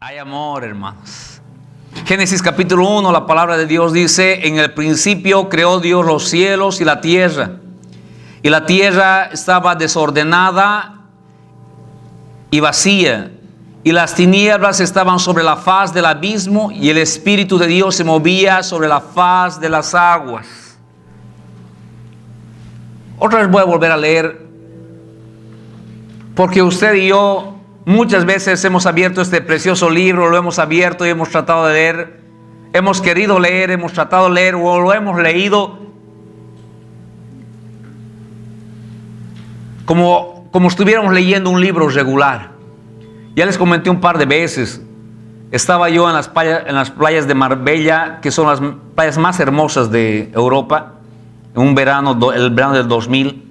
Hay amor, hermanos. Génesis capítulo 1, la palabra de Dios dice: en el principio creó Dios los cielos y la tierra estaba desordenada y vacía, y las tinieblas estaban sobre la faz del abismo, y el Espíritu de Dios se movía sobre la faz de las aguas. Otra vez voy a volver a leer, porque usted y yo muchas veces hemos abierto este precioso libro, lo hemos abierto y hemos tratado de leer, hemos querido leer, hemos tratado de leer o lo hemos leído como estuviéramos leyendo un libro regular. Ya les comenté un par de veces, estaba yo en las playas de Marbella, que son las playas más hermosas de Europa, en un verano, el verano del 2000,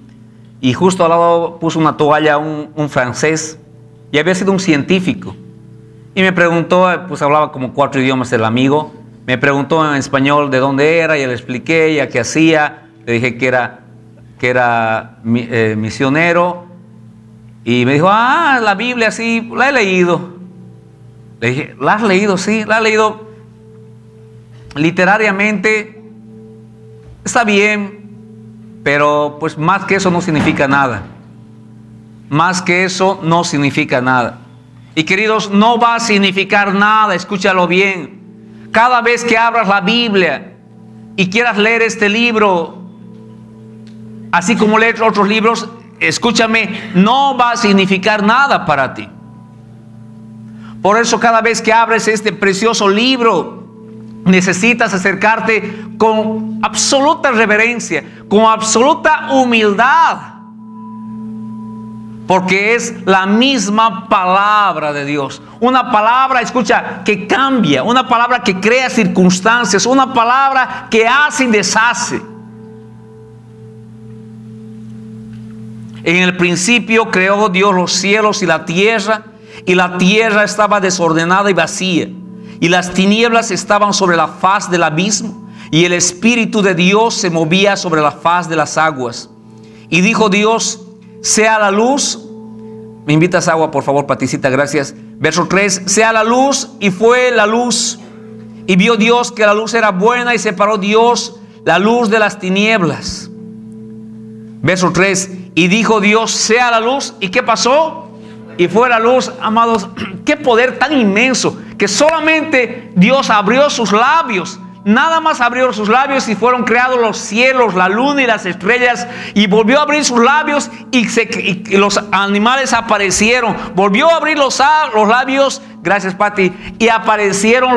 y justo al lado puso una toalla un francés, y había sido un científico, y me preguntó, pues hablaba como 4 idiomas el amigo, me preguntó en español de dónde era, y le expliqué, ya qué hacía, le dije que era misionero, y me dijo: ah, la Biblia sí, la he leído. Le dije: ¿la has leído? Sí, la he leído literariamente, está bien, pero pues más que eso no significa nada. Más que eso no significa nada. Y queridos, no va a significar nada, escúchalo bien. Cada vez que abras la Biblia y quieras leer este libro, así como leer otros libros, escúchame, no va a significar nada para ti. Por eso cada vez que abres este precioso libro, necesitas acercarte con absoluta reverencia, con absoluta humildad, porque es la misma palabra de Dios. Una palabra, escucha, que cambia, una palabra que crea circunstancias, una palabra que hace y deshace. En el principio creó Dios los cielos y la tierra estaba desordenada y vacía, y las tinieblas estaban sobre la faz del abismo, y el Espíritu de Dios se movía sobre la faz de las aguas. Y dijo Dios: sea la luz. Me invitas agua, por favor, Paticita, gracias. Verso 3: sea la luz, y fue la luz. Y vio Dios que la luz era buena, y separó Dios la luz de las tinieblas. Verso 3: y dijo Dios: sea la luz. ¿Y qué pasó? Y fue la luz. Amados, qué poder tan inmenso, que solamente Dios abrió sus labios. Nada más abrió sus labios y fueron creados los cielos, la luna y las estrellas. Y volvió a abrir sus labios y los animales aparecieron. Volvió a abrir los labios, gracias Pati, y aparecieron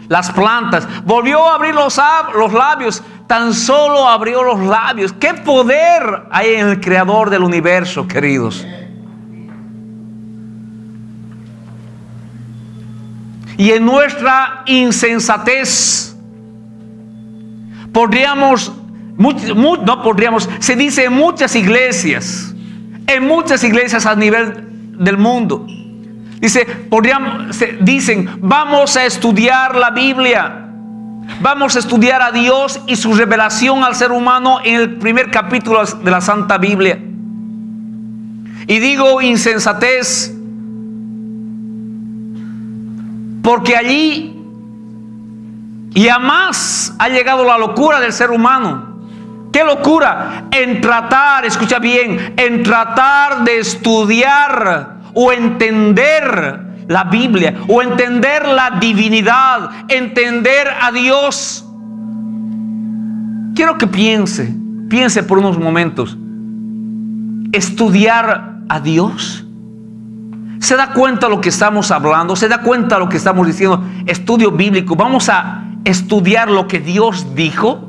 las plantas. Volvió a abrir los labios, tan solo abrió los labios. ¿Qué poder hay en el Creador del universo, queridos? Y en nuestra insensatez se dice en muchas iglesias a nivel del mundo, dicen: vamos a estudiar la Biblia, vamos a estudiar a Dios y su revelación al ser humano en el primer capítulo de la Santa Biblia. Y digo insensatez porque allí y a más ha llegado la locura del ser humano. ¿Qué locura? En tratar, escucha bien, en tratar de estudiar o entender la Biblia, o entender la divinidad, entender a Dios. Quiero que piense por unos momentos. ¿Estudiar a Dios? ¿Se da cuenta lo que estamos hablando? ¿Se da cuenta lo que estamos diciendo? Estudio bíblico. Vamos a estudiar lo que Dios dijo.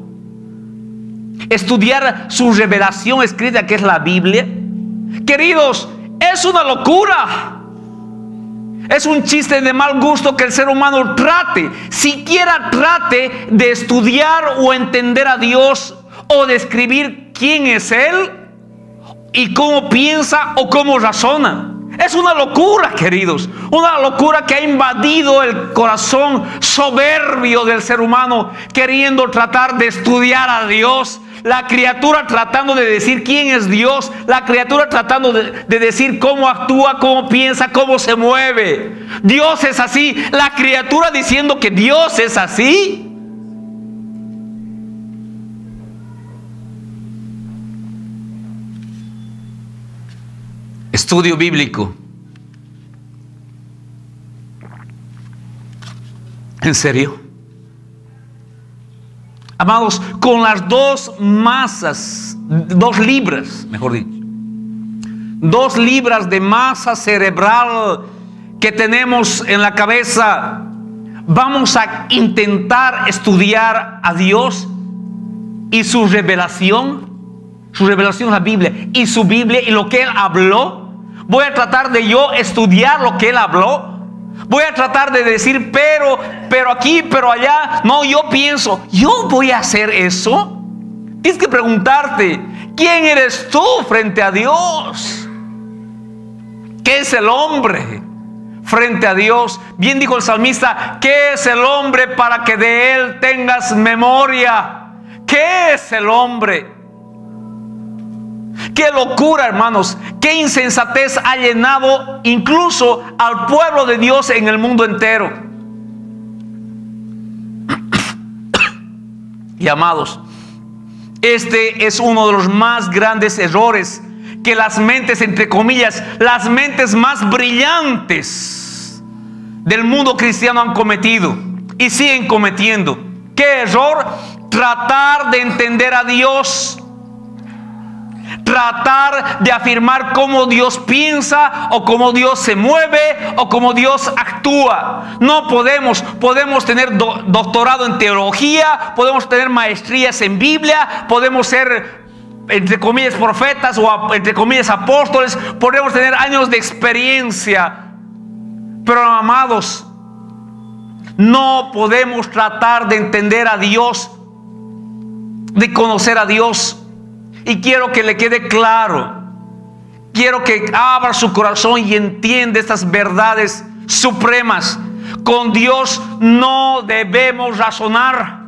Estudiar su revelación escrita, que es la Biblia. Queridos, es una locura. Es un chiste de mal gusto que el ser humano siquiera trate de estudiar o entender a Dios, o describir quién es Él y cómo piensa o cómo razona. Es una locura, queridos, una locura que ha invadido el corazón soberbio del ser humano, queriendo tratar de estudiar a Dios. la criatura tratando de decir quién es Dios, la criatura tratando de decir cómo actúa, cómo piensa, cómo se mueve. Dios es así, la criatura diciendo que Dios es así. Estudio bíblico. ¿En serio? Amados, con las 2 masas, 2 libras, mejor dicho, 2 libras de masa cerebral que tenemos en la cabeza, vamos a intentar estudiar a Dios y su revelación en la Biblia, y su Biblia y lo que Él habló. Voy a tratar de yo estudiar lo que Él habló. Voy a tratar de decir, pero aquí, pero allá. No, yo pienso, ¿yo voy a hacer eso? Tienes que preguntarte, ¿quién eres tú frente a Dios? ¿Qué es el hombre frente a Dios? Bien dijo el salmista, ¿qué es el hombre para que de él tengas memoria? ¿Qué es el hombre? Qué locura, hermanos, qué insensatez ha llenado incluso al pueblo de Dios en el mundo entero. Y amados, este es uno de los más grandes errores que las mentes, entre comillas, las mentes más brillantes del mundo cristiano han cometido y siguen cometiendo. ¿Qué error? Tratar de entender a Dios, tratar de afirmar cómo Dios piensa, o cómo Dios se mueve, o cómo Dios actúa. No podemos tener doctorado en teología, podemos tener maestrías en Biblia, podemos ser, entre comillas, profetas o entre comillas apóstoles, podemos tener años de experiencia, pero amados, no podemos tratar de entender a Dios, de conocer a Dios. Y quiero que le quede claro, quiero que abra su corazón y entienda estas verdades supremas. Con Dios no debemos razonar.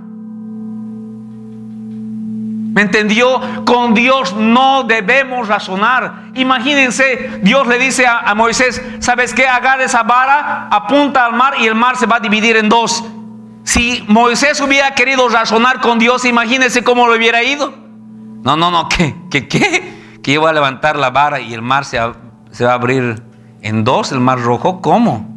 ¿Me entendió? Con Dios no debemos razonar. Imagínense, Dios le dice a Moisés, ¿sabes qué? Agarra esa vara, apunta al mar y el mar se va a dividir en 2. Si Moisés hubiera querido razonar con Dios, imagínense cómo le hubiera ido. No, ¿qué? Que yo voy a levantar la vara y el mar se va a abrir en 2, el mar rojo. ¿Cómo?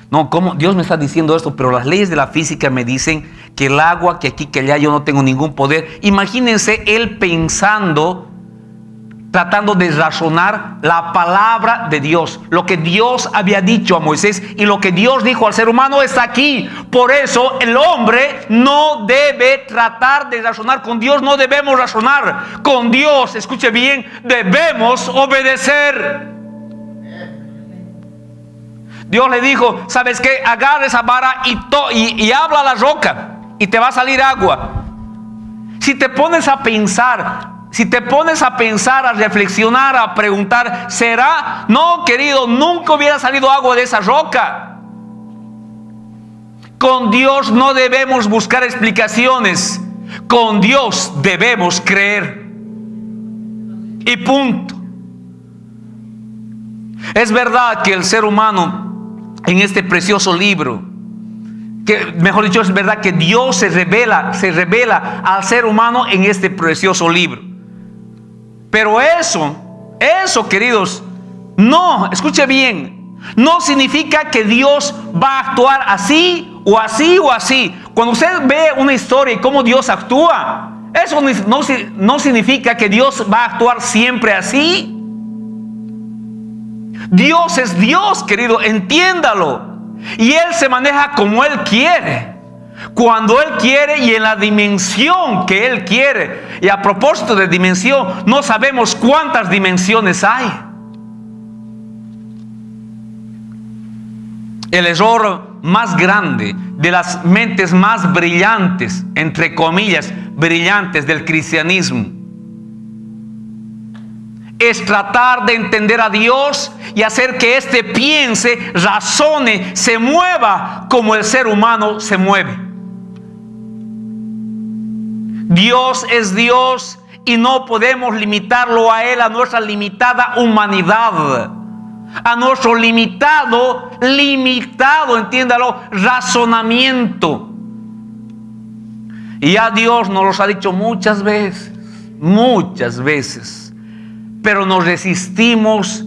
No, ¿cómo? Dios me está diciendo esto, pero las leyes de la física me dicen que el agua, que aquí, que allá, yo no tengo ningún poder. Imagínense él pensando, tratando de razonar la palabra de Dios, lo que Dios había dicho a Moisés y lo que Dios dijo al ser humano está aquí. Por eso el hombre no debe tratar de razonar con Dios, no debemos razonar con Dios. Escuche bien, debemos obedecer. Dios le dijo, ¿sabes qué? Agarra esa vara y habla a la roca y te va a salir agua. Si te pones a pensar, a reflexionar, a preguntar, ¿será? No, querido, nunca hubiera salido agua de esa roca. Con Dios no debemos buscar explicaciones. Con Dios debemos creer. Y punto. Es verdad que el ser humano, en este precioso libro, que mejor dicho, es verdad que Dios se revela al ser humano en este precioso libro. Pero eso, queridos, no, escuche bien, no significa que Dios va a actuar así o así o así. Cuando usted ve una historia y cómo Dios actúa, eso no significa que Dios va a actuar siempre así. Dios es Dios, querido, entiéndalo. Y Él se maneja como Él quiere, cuando Él quiere y en la dimensión que Él quiere. Y a propósito de dimensión, no sabemos cuántas dimensiones hay. El error más grande de las mentes más brillantes, entre comillas, brillantes del cristianismo, es tratar de entender a Dios y hacer que éste piense, razone, se mueva como el ser humano se mueve. Dios es Dios y no podemos limitarlo a Él, a nuestra limitada humanidad, a nuestro limitado, entiéndalo, razonamiento. Y ya Dios nos los ha dicho muchas veces, pero nos resistimos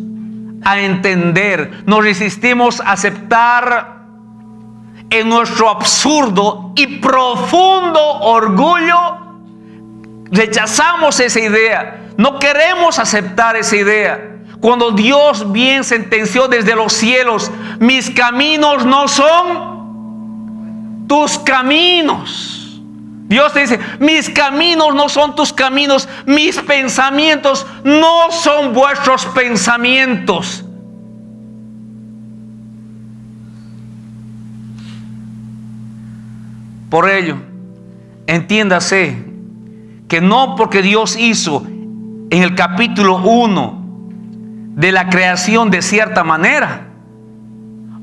a entender, nos resistimos a aceptar en nuestro absurdo y profundo orgullo. Rechazamos esa idea, no queremos aceptar esa idea. Cuando Dios bien sentenció desde los cielos: mis caminos no son tus caminos. Dios te dice: mis caminos no son tus caminos, mis pensamientos no son vuestros pensamientos. Por ello, entiéndase que no porque Dios hizo en el capítulo 1 de la creación de cierta manera,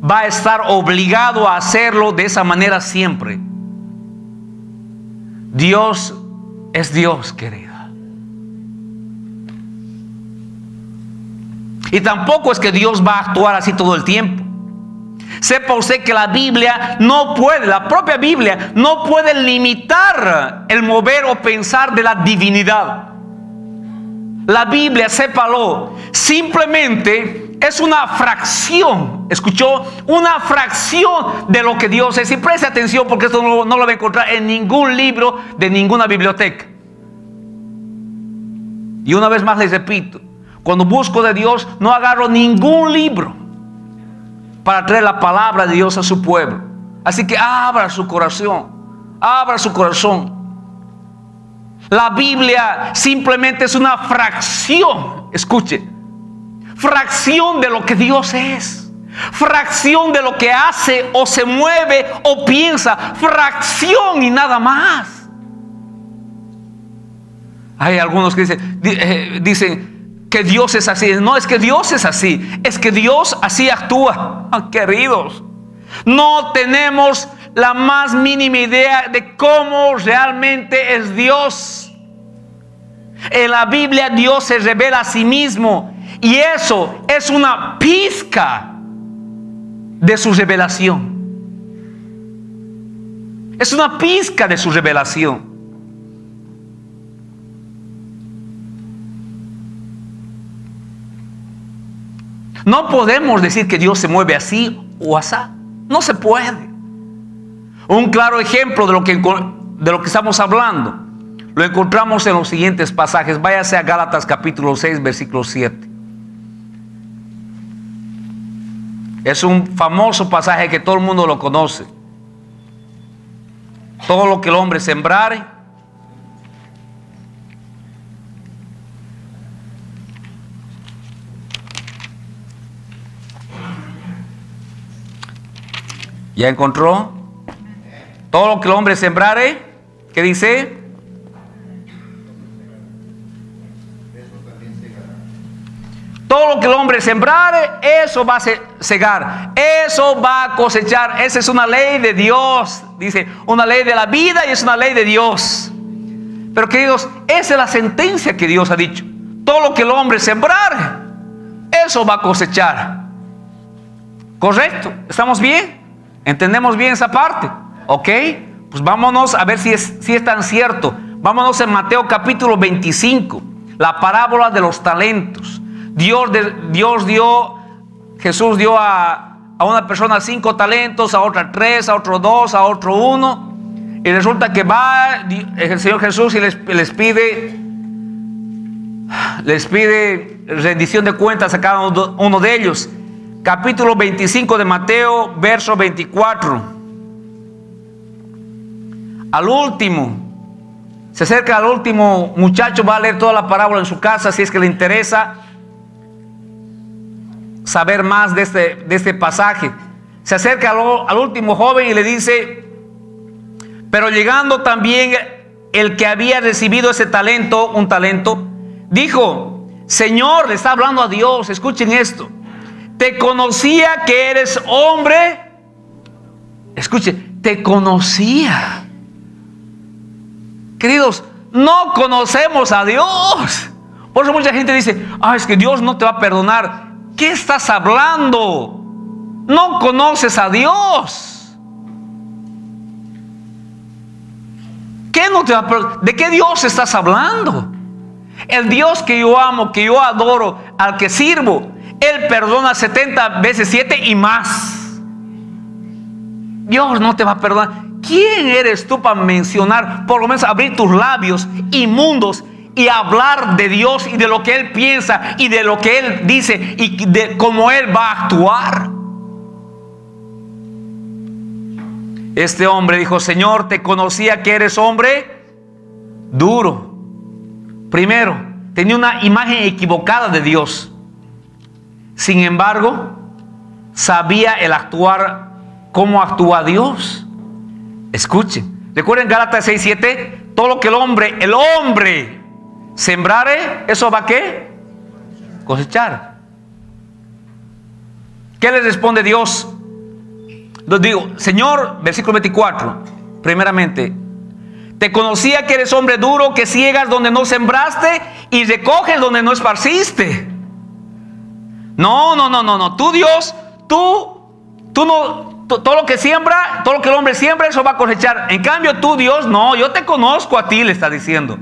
va a estar obligado a hacerlo de esa manera siempre. Dios es Dios, querida. Y tampoco es que Dios va a actuar así todo el tiempo. Sepa usted que la Biblia no puede, la propia Biblia no puede limitar el mover o pensar de la divinidad. La Biblia, sépalo, simplemente es una fracción, ¿escuchó? Una fracción de lo que Dios es. Y preste atención, porque esto no lo va a encontrar en ningún libro de ninguna biblioteca. Y una vez más les repito, cuando busco de Dios, no agarro ningún libro para traer la palabra de Dios a su pueblo. Así que abra su corazón, abra su corazón. La Biblia simplemente es una fracción, escuche, fracción de lo que Dios es, fracción de lo que hace o se mueve o piensa, fracción y nada más. Hay algunos que dicen que Dios es así. No es que Dios es así, es que Dios así actúa. Queridos, no tenemos la más mínima idea de cómo realmente es Dios. En la Biblia Dios se revela a sí mismo, y eso es una pizca de su revelación. Es una pizca de su revelación. No podemos decir que Dios se mueve así o asá. No se puede. Un claro ejemplo de lo que estamos hablando lo encontramos en los siguientes pasajes. Váyase a Gálatas capítulo 6, versículo 7. Es un famoso pasaje que todo el mundo lo conoce. Todo lo que el hombre sembrare, ¿ya encontró? Todo lo que el hombre sembrare, ¿qué dice? Todo lo que el hombre sembrare, eso va a segar, eso va a cosechar. Esa es una ley de Dios, dice, una ley de la vida, y es una ley de Dios. Pero queridos, esa es la sentencia que Dios ha dicho. Todo lo que el hombre sembrare, eso va a cosechar. ¿Correcto? ¿Estamos bien? ¿Entendemos bien esa parte? Ok, pues vámonos a ver si es tan cierto. Vámonos en Mateo capítulo 25, la parábola de los talentos. Jesús dio a una persona 5 talentos, a otra 3, a otro 2, a otro 1. Y resulta que va el Señor Jesús y les pide rendición de cuentas a cada uno de ellos. Capítulo 25 de Mateo, verso 24. Al último, se acerca al último muchacho, va a leer toda la parábola en su casa si es que le interesa saber más de este pasaje. Se acerca al último joven y le dice: pero llegando también el que había recibido ese talento, un talento, dijo: Señor, le está hablando a Dios, escuchen esto, te conocía que eres hombre. Escuche, te conocía. Queridos, no conocemos a Dios. Por eso mucha gente dice, es que Dios no te va a perdonar. ¿Qué estás hablando? No conoces a Dios. ¿Qué no te va a perdonar? ¿De qué Dios estás hablando? El Dios que yo amo, que yo adoro, al que sirvo, Él perdona 70 veces 7 y más. Dios no te va a perdonar. ¿Quién eres tú para mencionar, por lo menos abrir tus labios inmundos y hablar de Dios y de lo que Él piensa y de lo que Él dice y de cómo Él va a actuar? Este hombre dijo, Señor, te conocía que eres hombre duro. Primero, tenía una imagen equivocada de Dios. Sin embargo, sabía el actuar, cómo actúa Dios. Escuchen, recuerden Gálatas 6:7, todo lo que el hombre sembrare, ¿eso va a qué? Cosechar. ¿Qué le responde Dios? Les digo, Señor, versículo 24, primeramente, te conocía que eres hombre duro, que ciegas donde no sembraste y recoges donde no esparciste. No. Tú, Dios, tú no, todo lo que siembra, todo lo que el hombre siembra, eso va a cosechar. En cambio, tú, Dios, no, yo te conozco a ti, le está diciendo.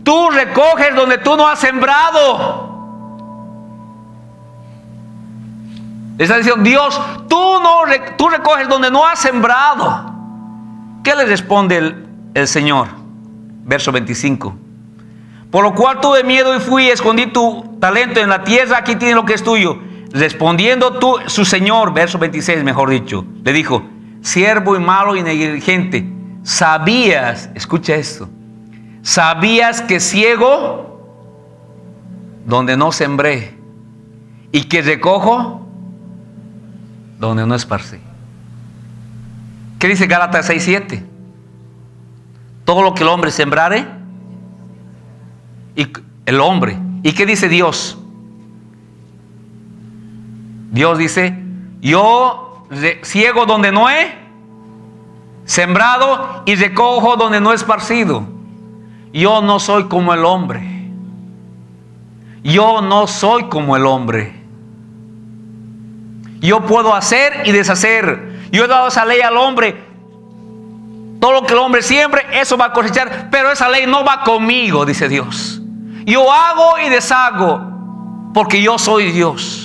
Tú recoges donde tú no has sembrado. Le está diciendo, Dios, tú recoges donde no has sembrado. ¿Qué le responde el Señor? Verso 25. Por lo cual tuve miedo y fui y escondí tu talento en la tierra. Aquí tienes lo que es tuyo. Respondiendo su Señor, verso 26 mejor dicho, le dijo, siervo y malo y negligente, sabías, escucha esto, sabías que ciego donde no sembré y que recojo donde no esparcí. ¿Qué dice Gálatas 6:7? Todo lo que el hombre sembrare, y el hombre. ¿Y qué dice Dios? Dios dice, yo ciego donde no he sembrado y recojo donde no he esparcido. Yo no soy como el hombre. Yo no soy como el hombre. Yo puedo hacer y deshacer. Yo he dado esa ley al hombre. Todo lo que el hombre siembre, eso va a cosechar. Pero esa ley no va conmigo, dice Dios. Yo hago y deshago porque yo soy Dios.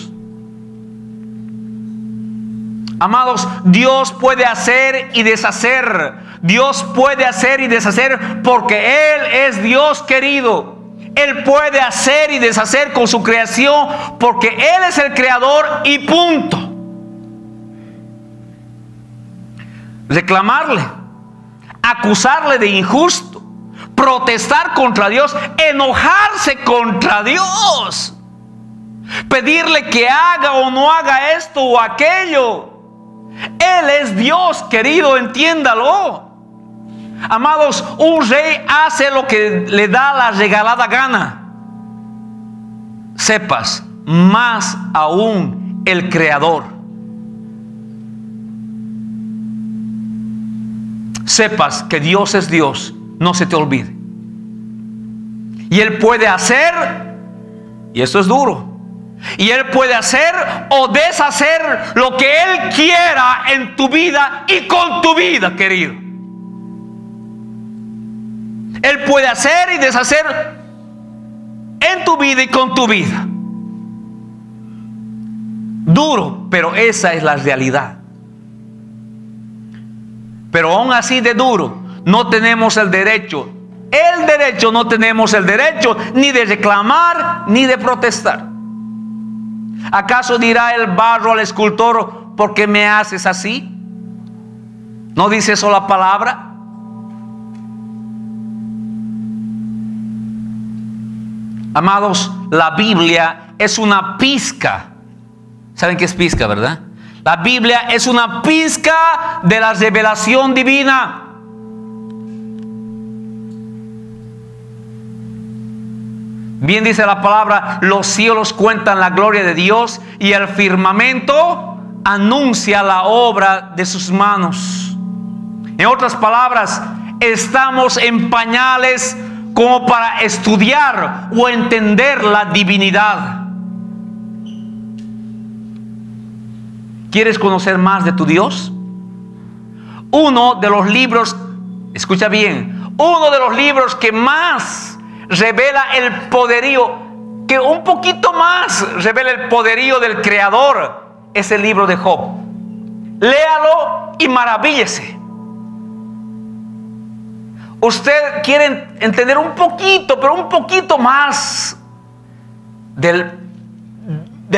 Amados, Dios puede hacer y deshacer. Dios puede hacer y deshacer porque Él es Dios querido. Él puede hacer y deshacer con su creación porque Él es el creador y punto. Reclamarle, acusarle de injusto, protestar contra Dios, enojarse contra Dios, pedirle que haga o no haga esto o aquello. Él es Dios querido, entiéndalo. Amados, un rey hace lo que le da la regalada gana. Sepas, más aún el Creador. Sepas que Dios es Dios, no se te olvide. Y Él puede hacer, y esto es duro, y Él puede hacer o deshacer lo que Él quiera en tu vida y con tu vida, querido. Él puede hacer y deshacer en tu vida y con tu vida. Duro, pero esa es la realidad. Pero aún así de duro, no tenemos el derecho. No tenemos el derecho ni de reclamar ni de protestar. ¿Acaso dirá el barro al escultor, ¿por qué me haces así? ¿No dice eso la palabra? Amados, la Biblia es una pizca. ¿Saben qué es pizca, verdad? La Biblia es una pizca de la revelación divina. Bien dice la palabra, los cielos cuentan la gloria de Dios y el firmamento anuncia la obra de sus manos. En otras palabras, estamos en pañales como para estudiar o entender la divinidad. ¿Quieres conocer más de tu Dios? Uno de los libros, escucha bien, uno de los libros que más revela el poderío, que un poquito más revela el poderío del Creador, es el libro de Job. Léalo y maravíllese. Usted quiere entender un poquito, pero un poquito más de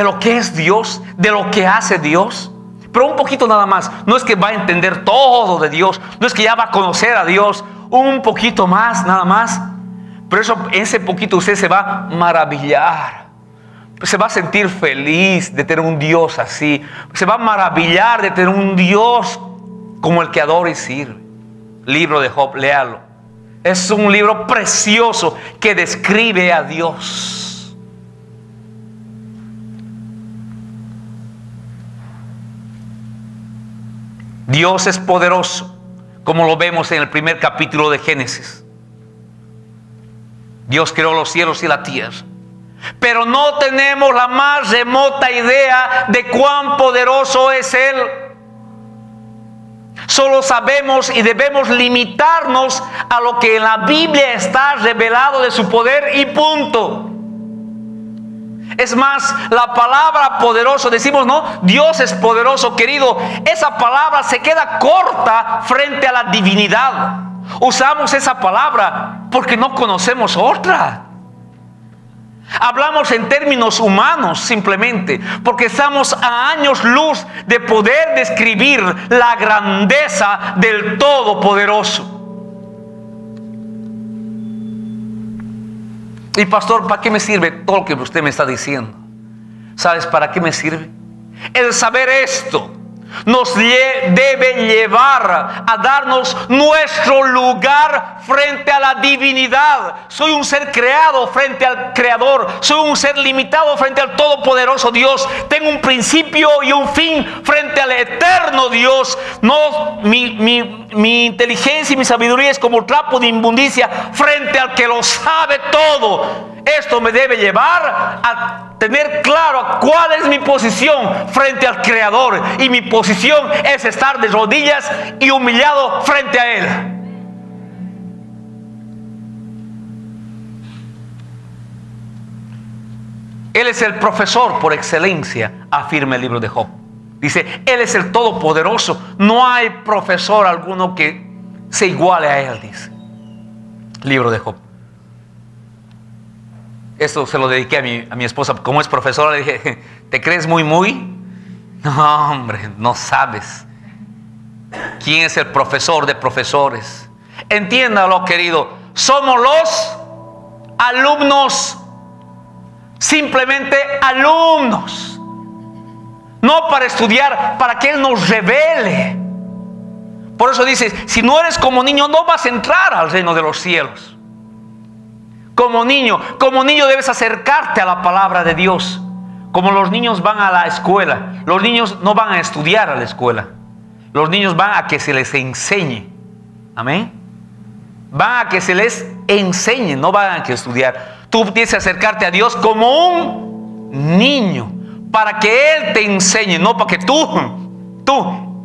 lo que es Dios, de lo que hace Dios. Pero un poquito nada más. No es que va a entender todo de Dios, no es que ya va a conocer a Dios. Un poquito más, nada más. Pero eso, ese poquito usted se va a maravillar. Se va a sentir feliz de tener un Dios así. Se va a maravillar de tener un Dios como el que adora y sirve. Libro de Job, léalo. Es un libro precioso que describe a Dios. Dios es poderoso, como lo vemos en el primer capítulo de Génesis. Dios creó los cielos y la tierra, pero no tenemos la más remota idea de cuán poderoso es Él. Solo sabemos y debemos limitarnos a lo que en la Biblia está revelado de su poder y punto. Es más, la palabra poderoso, decimos, ¿no? Dios es poderoso, querido. Esa palabra se queda corta frente a la divinidad. Usamos esa palabra porque no conocemos otra. Hablamos en términos humanos simplemente porque estamos a años luz de poder describir la grandeza del Todopoderoso. Y pastor, ¿para qué me sirve todo lo que usted me está diciendo? ¿Sabes para qué me sirve? El saber esto nos debe llevar a darnos nuestro lugar frente a la divinidad. Soy un ser creado frente al Creador. Soy un ser limitado frente al Todopoderoso Dios. Tengo un principio y un fin frente al eterno Dios. No, mi inteligencia y mi sabiduría es como trapo de inmundicia frente al que lo sabe todo. Esto me debe llevar a tener claro cuál es mi posición frente al Creador. Y mi posición es estar de rodillas y humillado frente a Él. Él es el profesor por excelencia, afirma el libro de Job. Dice, Él es el Todopoderoso. No hay profesor alguno que se iguale a Él, dice libro de Job. Esto se lo dediqué a mi esposa. Como es profesora, le dije, ¿te crees muy? No, hombre, no sabes quién es el profesor de profesores. Entiéndalo, querido. Somos los alumnos. Simplemente alumnos. No para estudiar, para que Él nos revele. Por eso dice, si no eres como niño, no vas a entrar al reino de los cielos. Como niño debes acercarte a la palabra de Dios. Como los niños van a la escuela. Los niños no van a estudiar a la escuela. Los niños van a que se les enseñe. Amén. Van a que se les enseñe, no van a que estudiar. Tú tienes que acercarte a Dios como un niño, para que Él te enseñe, no para que tú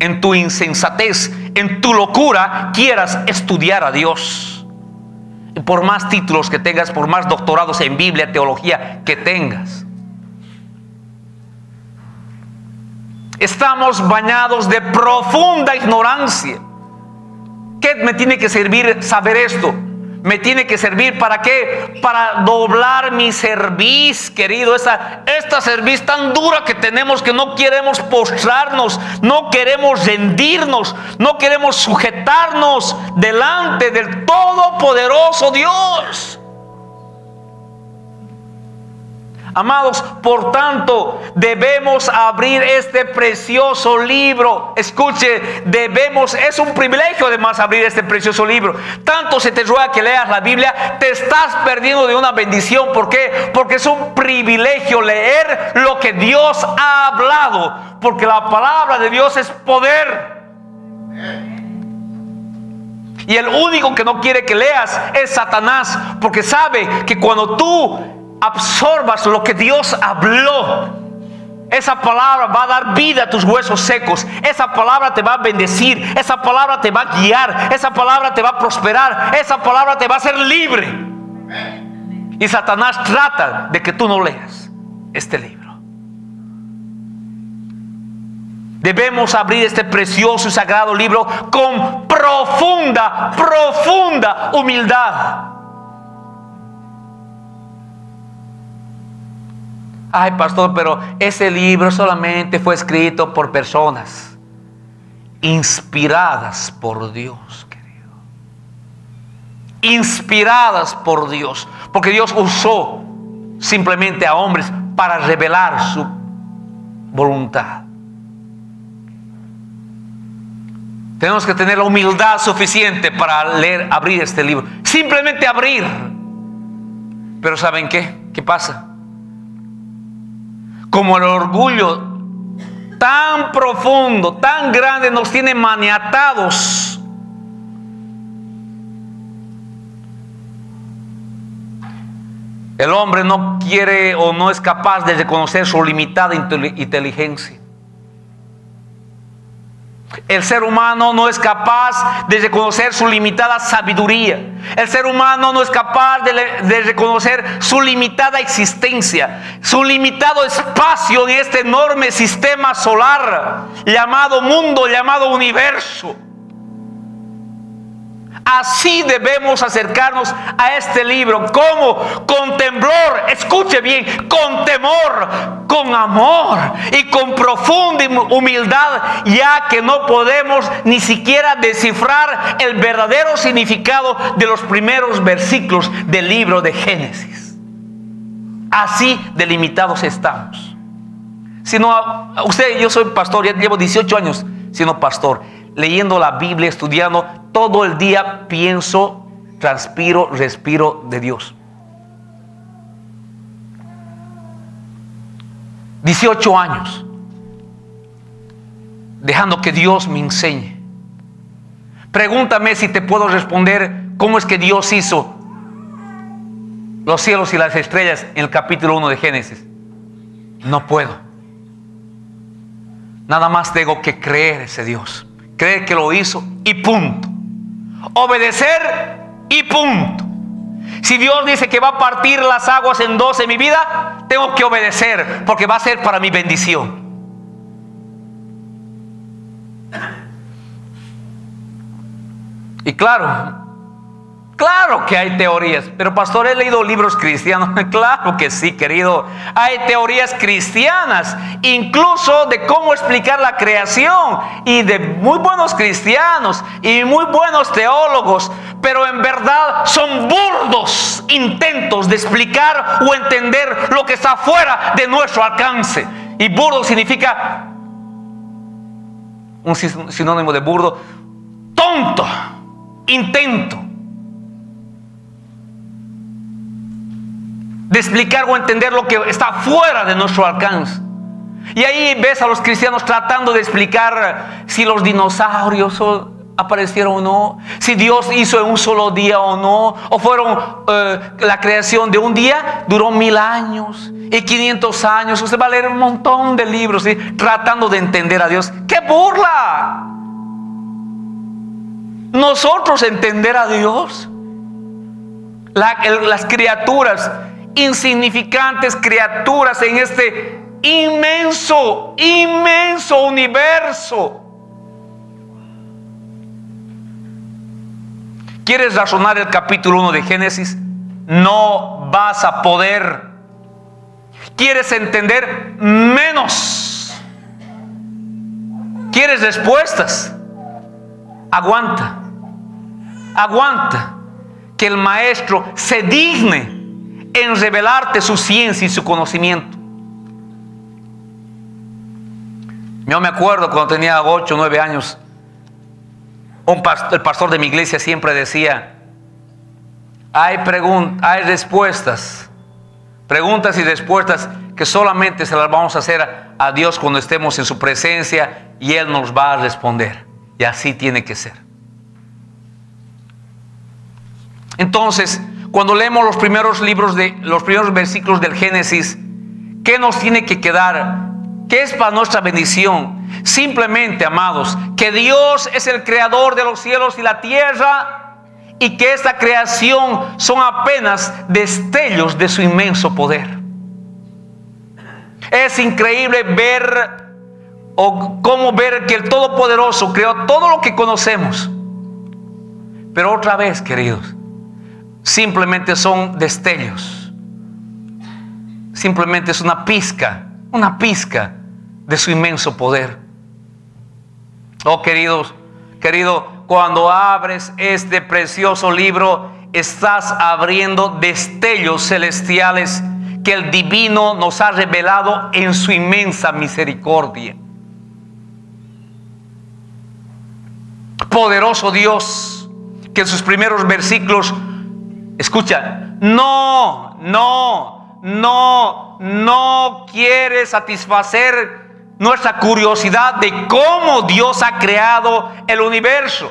en tu insensatez, en tu locura, quieras estudiar a Dios. Y por más títulos que tengas, por más doctorados en Biblia, teología que tengas, estamos bañados de profunda ignorancia. ¿Qué me tiene que servir saber esto? Me tiene que servir ¿para qué? Para doblar mi cerviz, querido. Esta cerviz tan dura que tenemos, que no queremos postrarnos, no queremos rendirnos, no queremos sujetarnos delante del Todopoderoso Dios. Amados, por tanto, debemos abrir este precioso libro. Escuche, es un privilegio además abrir este precioso libro. Tanto se te ruega que leas la Biblia, te estás perdiendo de una bendición. ¿Por qué? Porque es un privilegio leer lo que Dios ha hablado. Porque la palabra de Dios es poder. Y el único que no quiere que leas es Satanás, porque sabe que cuando tú absorbas lo que Dios habló, esa palabra va a dar vida a tus huesos secos. Esa palabra te va a bendecir. Esa palabra te va a guiar. Esa palabra te va a prosperar. Esa palabra te va a hacer libre. Y Satanás trata de que tú no leas este libro. Debemos abrir este precioso y sagrado libro con profunda humildad. Ay, pastor, pero ese libro solamente fue escrito por personas inspiradas por Dios, querido. Inspiradas por Dios. Porque Dios usó simplemente a hombres para revelar su voluntad. Tenemos que tener la humildad suficiente para leer, abrir este libro. Simplemente abrir. Pero ¿saben qué? ¿Qué pasa? Como el orgullo tan profundo, tan grande nos tiene maniatados, el hombre no quiere o no es capaz de reconocer su limitada inteligencia. El ser humano no es capaz de reconocer su limitada sabiduría. El ser humano no es capaz de reconocer su limitada existencia, su limitado espacio en este enorme sistema solar llamado mundo, llamado universo. Así debemos acercarnos a este libro. ¿Cómo? Con temblor, escuche bien, con temor, con amor y con profunda humildad, ya que no podemos ni siquiera descifrar el verdadero significado de los primeros versículos del libro de Génesis. Así delimitados estamos. Si no, yo soy pastor, ya llevo 18 años siendo pastor, leyendo la Biblia, estudiando. Todo el día pienso, transpiro, respiro de Dios. 18 años dejando que Dios me enseñe. Pregúntame si te puedo responder cómo es que Dios hizo los cielos y las estrellas en el capítulo 1 de Génesis. No puedo. Nada más tengo que creer ese Dios. Creer que lo hizo y punto. Obedecer y punto. Si Dios dice que va a partir las aguas en dos en mi vida, tengo que obedecer, porque va a ser para mi bendición. Y claro que hay teorías. Pero pastor, he leído libros cristianos. Claro que sí, querido. Hay teorías cristianas, incluso de cómo explicar la creación, y de muy buenos cristianos y muy buenos teólogos. Pero en verdad son burdos intentos de explicar o entender lo que está fuera de nuestro alcance. Y burdo significa, un sinónimo de burdo, tonto, intento de explicar o entender lo que está fuera de nuestro alcance. Y ahí ves a los cristianos tratando de explicar si los dinosaurios aparecieron o no, si Dios hizo en un solo día o no, o fueron la creación de un día duró 1000 años y 500 años. Usted va a leer un montón de libros, ¿sí?, tratando de entender a Dios. ¡Qué burla! Nosotros entender a Dios, las criaturas, insignificantes criaturas en este inmenso universo. ¿Quieres razonar el capítulo 1 de Génesis? No vas a poder. ¿Quieres entender? Menos. ¿Quieres respuestas? Aguanta que el maestro se digne en revelarte su ciencia y su conocimiento. Yo me acuerdo cuando tenía 8 o 9 años, el pastor de mi iglesia siempre decía: hay respuestas, preguntas y respuestas que solamente se las vamos a hacer a Dios cuando estemos en su presencia, y Él nos va a responder. Y así tiene que ser. Entonces, cuando leemos los primeros versículos del Génesis, ¿qué nos tiene que quedar? ¿Qué es para nuestra bendición? Simplemente, amados, que Dios es el creador de los cielos y la tierra, y que esta creación son apenas destellos de su inmenso poder. Es increíble ver, o cómo ver que el Todopoderoso creó todo lo que conocemos. Pero otra vez, queridos, simplemente son destellos. Simplemente es una pizca de su inmenso poder. Oh, querido, cuando abres este precioso libro, estás abriendo destellos celestiales que el divino nos ha revelado en su inmensa misericordia. Poderoso Dios, que en sus primeros versículos, escucha, no quiere satisfacer nuestra curiosidad de cómo Dios ha creado el universo.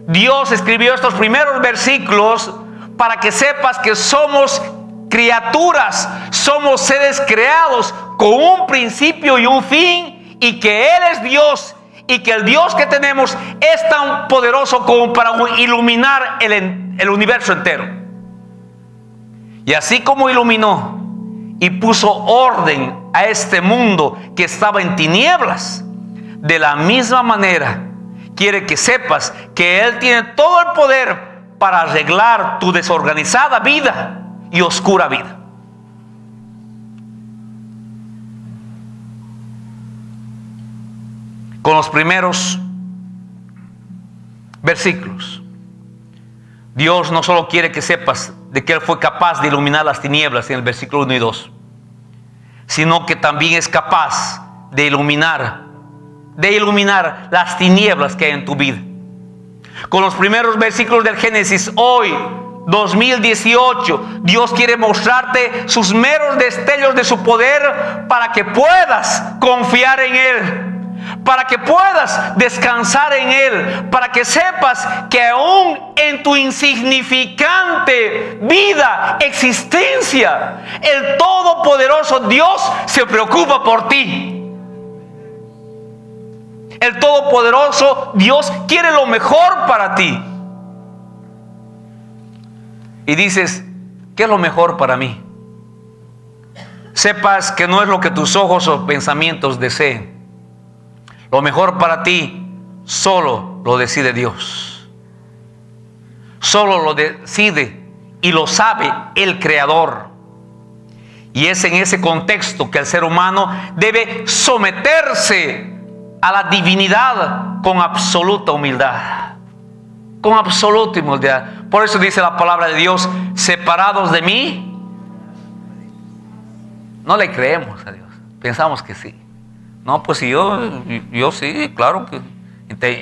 Dios escribió estos primeros versículos para que sepas que somos criaturas, somos seres creados con un principio y un fin, y que Él es Dios, y que el Dios que tenemos es tan poderoso como para iluminar el universo entero. Y así como iluminó y puso orden a este mundo que estaba en tinieblas, de la misma manera quiere que sepas que Él tiene todo el poder para arreglar tu desorganizada vida y oscura vida. Con los primeros versículos, Dios no solo quiere que sepas de que Él fue capaz de iluminar las tinieblas en el versículo 1 y 2, sino que también es capaz de iluminar las tinieblas que hay en tu vida. Con los primeros versículos del Génesis, hoy 2018, Dios quiere mostrarte sus meros destellos de su poder para que puedas confiar en Él, para que puedas descansar en Él, para que sepas que aún en tu insignificante vida, existencia, el Todopoderoso Dios se preocupa por ti. El Todopoderoso Dios quiere lo mejor para ti. Y dices, ¿qué es lo mejor para mí? Sepas que no es lo que tus ojos o pensamientos deseen. Lo mejor para ti solo lo decide Dios. Solo lo decide y lo sabe el Creador. Y es en ese contexto que el ser humano debe someterse a la divinidad con absoluta humildad. Con absoluta humildad. Por eso dice la palabra de Dios, separados de mí. No le creemos a Dios. Pensamos que sí. No, pues yo sí, claro que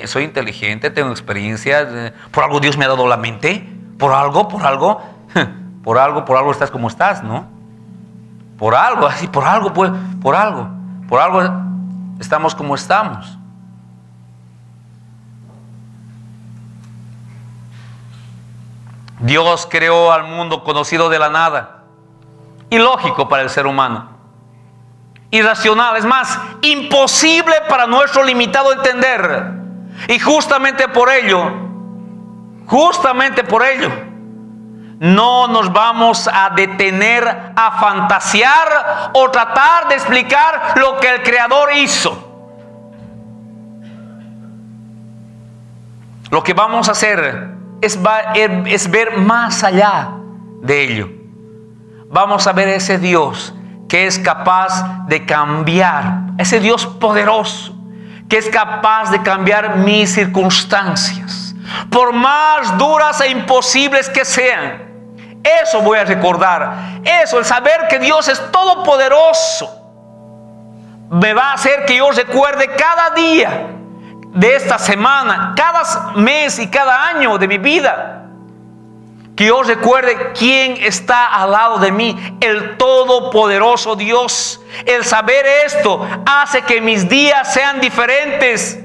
soy inteligente, tengo experiencia. Por algo Dios me ha dado la mente. Por algo estás como estás, ¿no? Por algo estamos como estamos. Dios creó al mundo conocido de la nada, ilógico para el ser humano, irracional, es más, imposible para nuestro limitado entender. Y justamente por ello, no nos vamos a detener a fantasear o tratar de explicar lo que el Creador hizo. Lo que vamos a hacer es ver más allá de ello. Vamos a ver ese Dios que es capaz de cambiar, ese Dios poderoso que es capaz de cambiar mis circunstancias, por más duras e imposibles que sean. Eso voy a recordar. Eso, el saber que Dios es todopoderoso, me va a hacer que yo recuerde cada día de esta semana, cada mes y cada año de mi vida, que yo recuerde quién está al lado de mí, el todopoderoso Dios. El saber esto hace que mis días sean diferentes,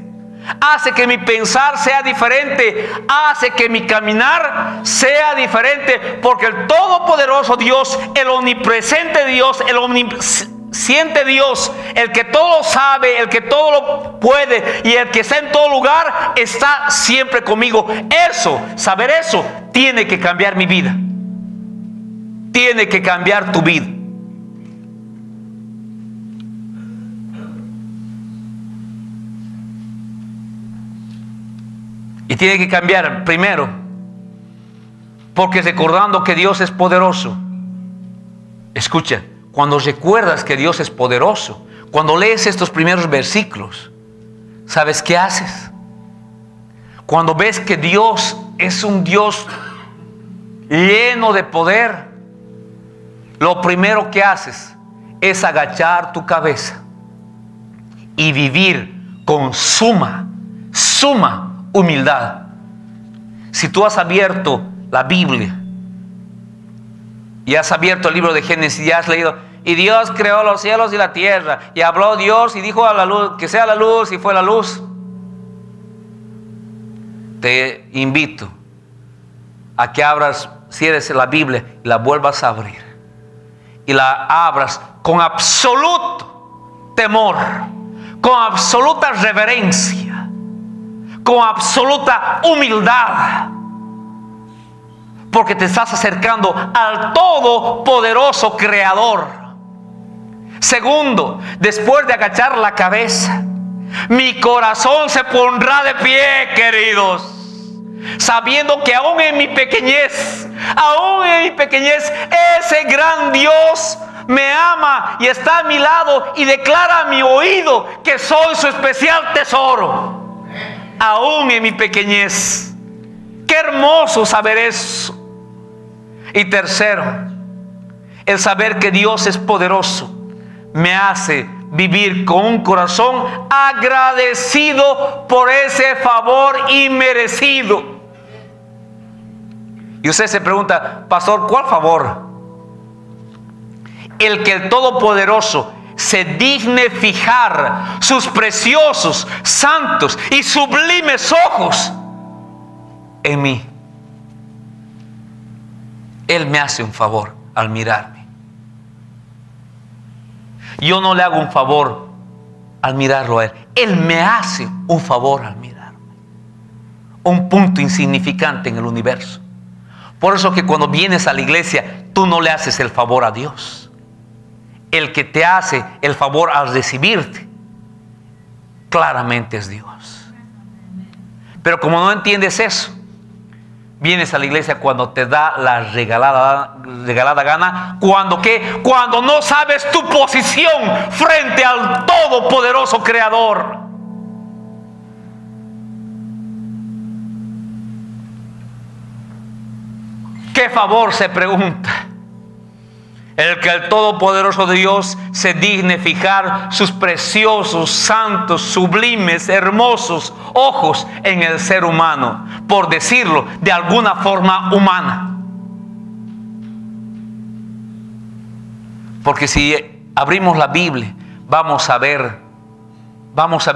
hace que mi pensar sea diferente, hace que mi caminar sea diferente, porque el todopoderoso Dios, el omnipresente Dios, el omnisciente Dios, el que todo lo sabe, el que todo lo puede y el que está en todo lugar, está siempre conmigo. Eso, saber eso, tiene que cambiar mi vida. Tiene que cambiar tu vida. Y tiene que cambiar primero, porque recordando que Dios es poderoso. Escucha, cuando recuerdas que Dios es poderoso, cuando lees estos primeros versículos, ¿sabes qué haces? Cuando ves que Dios es un Dios lleno de poder, lo primero que haces es agachar tu cabeza y vivir con suma humildad. Si tú has abierto la Biblia y has abierto el libro de Génesis y has leído, y Dios creó los cielos y la tierra, y habló Dios y dijo a la luz, que sea la luz, y fue la luz. Te invito a que abras, cierres la Biblia y la vuelvas a abrir, y la abras con absoluto temor, con absoluta reverencia, con absoluta humildad, porque te estás acercando al todopoderoso Creador. Segundo, después de agachar la cabeza, mi corazón se pondrá de pie, queridos, sabiendo que aún en mi pequeñez, ese gran Dios me ama y está a mi lado y declara a mi oído que soy su especial tesoro. Aún en mi pequeñez. Qué hermoso saber eso. Y tercero, el saber que Dios es poderoso me hace vivir con un corazón agradecido por ese favor inmerecido. Y usted se pregunta, pastor, ¿cuál favor? El que el Todopoderoso se digne fijar sus preciosos, santos y sublimes ojos en mí. Él me hace un favor al mirarme. Yo no le hago un favor al mirarlo a Él. Él me hace un favor al mirarme. Un punto insignificante en el universo. Por eso que cuando vienes a la iglesia, tú no le haces el favor a Dios. El que te hace el favor al recibirte, claramente es Dios. Pero como no entiendes eso, vienes a la iglesia cuando te da la regalada gana. ¿Cuándo qué? Cuando no sabes tu posición frente al todopoderoso Creador. ¿Qué favor, se pregunta? El que el todopoderoso Dios se digne fijar sus preciosos, santos, sublimes, hermosos ojos en el ser humano, por decirlo de alguna forma humana. Porque si abrimos la Biblia, vamos a ver,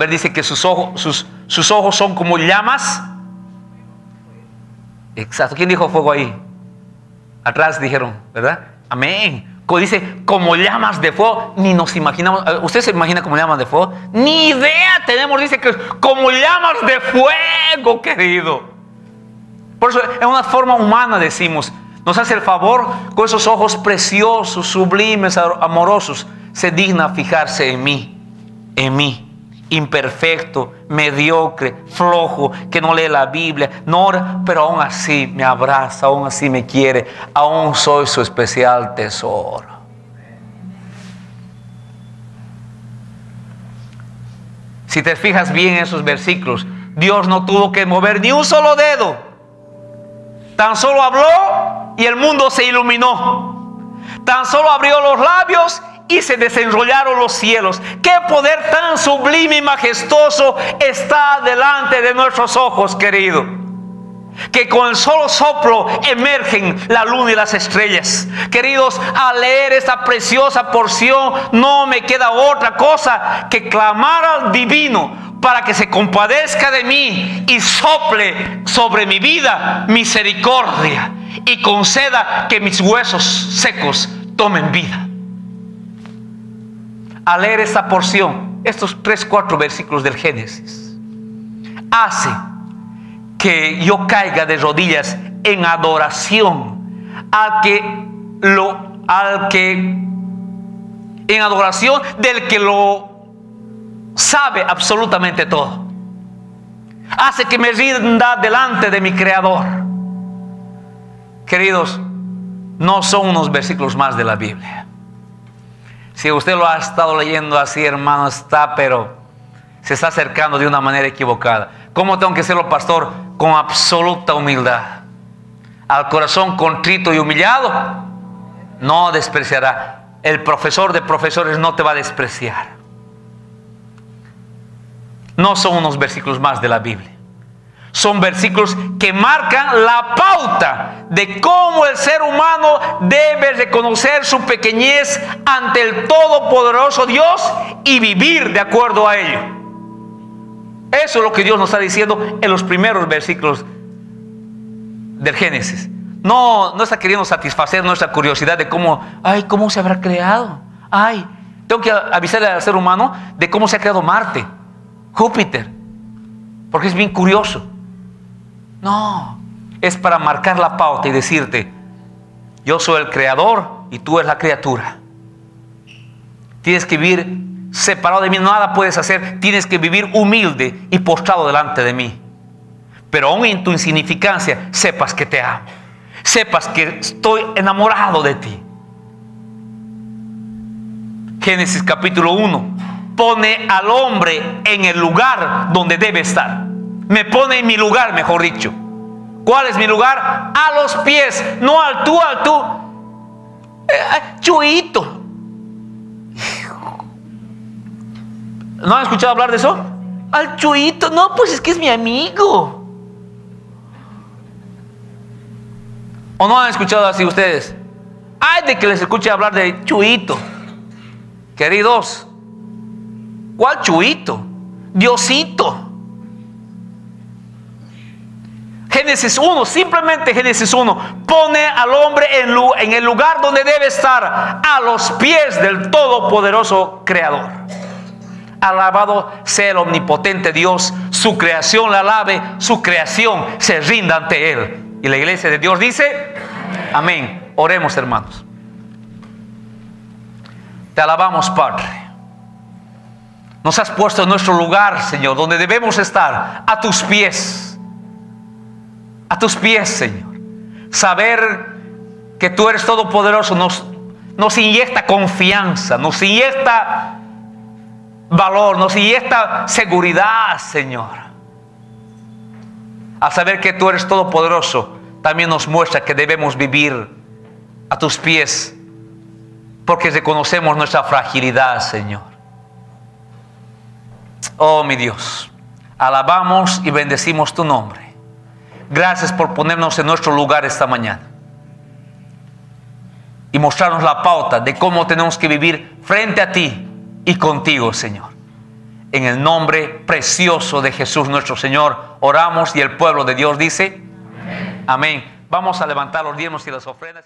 dice que sus ojos son como llamas. Exacto. ¿Quién dijo fuego ahí? Atrás dijeron, ¿verdad? Amén. Dice como llamas de fuego. Ni nos imaginamos. ¿Usted se imagina como llamas de fuego? Ni idea tenemos. Dice que como llamas de fuego, querido. Por eso en una forma humana decimos, nos hace el favor con esos ojos preciosos, sublimes, amorosos. Se digna fijarse en mí, imperfecto, mediocre, flojo, que no lee la Biblia, no ora, pero aún así me abraza, aún así me quiere, aún soy su especial tesoro. Si te fijas bien en esos versículos, Dios no tuvo que mover ni un solo dedo, tan solo habló y el mundo se iluminó, tan solo abrió los labios y se desenrollaron los cielos. Qué poder tan sublime y majestuoso está delante de nuestros ojos, querido, que con el solo soplo emergen la luna y las estrellas. Queridos, al leer esta preciosa porción, no me queda otra cosa que clamar al divino para que se compadezca de mí y sople sobre mi vida misericordia y conceda que mis huesos secos tomen vida. Al leer esta porción, estos 3-4 versículos del Génesis, hace que yo caiga de rodillas en adoración en adoración del que lo sabe absolutamente todo. Hace que me rinda delante de mi Creador. Queridos, no son unos versículos más de la Biblia. Si usted lo ha estado leyendo así, hermano, pero se está acercando de una manera equivocada. ¿Cómo tengo que hacerlo, pastor? Con absoluta humildad. Al corazón contrito y humillado no despreciará. El profesor de profesores no te va a despreciar. No son unos versículos más de la Biblia. Son versículos que marcan la pauta de cómo el ser humano debe reconocer su pequeñez ante el todopoderoso Dios y vivir de acuerdo a ello. Eso es lo que Dios nos está diciendo en los primeros versículos del Génesis. No está queriendo satisfacer nuestra curiosidad de cómo se habrá creado. Tengo que avisarle al ser humano de cómo se ha creado Marte, Júpiter, porque es bien curioso. No, es para marcar la pauta y decirte: yo soy el creador y tú eres la criatura. Tienes que vivir separado de mí, nada puedes hacer. Tienes que vivir humilde y postrado delante de mí. Pero aún en tu insignificancia, sepas que te amo, sepas que estoy enamorado de ti. Génesis capítulo 1 pone al hombre en el lugar donde debe estar. Me pone en mi lugar, mejor dicho. ¿Cuál es mi lugar? A los pies, no al tú. Chuito. ¿No han escuchado hablar de eso? Al Chuito. No, pues es que es mi amigo. ¿O no han escuchado así ustedes? Ay, de que les escuche hablar de Chuito. Queridos, ¿cuál Chuito? Diosito. Génesis 1, simplemente Génesis 1 pone al hombre en el lugar donde debe estar, a los pies del todopoderoso Creador. Alabado sea el omnipotente Dios, su creación le alabe, su creación se rinda ante Él. Y la iglesia de Dios dice: amén. Oremos, hermanos. Te alabamos, Padre. Nos has puesto en nuestro lugar, Señor, donde debemos estar, a tus pies. A tus pies, Señor. Saber que tú eres todopoderoso nos inyecta confianza, nos inyecta valor, nos inyecta seguridad, Señor. Al saber que tú eres todopoderoso, también nos muestra que debemos vivir a tus pies, porque reconocemos nuestra fragilidad, Señor. Oh, mi Dios, alabamos y bendecimos tu nombre. Gracias por ponernos en nuestro lugar esta mañana y mostrarnos la pauta de cómo tenemos que vivir frente a ti y contigo, Señor. En el nombre precioso de Jesús nuestro Señor oramos, y el pueblo de Dios dice: amén. Vamos a levantar los diezmos y las ofrendas.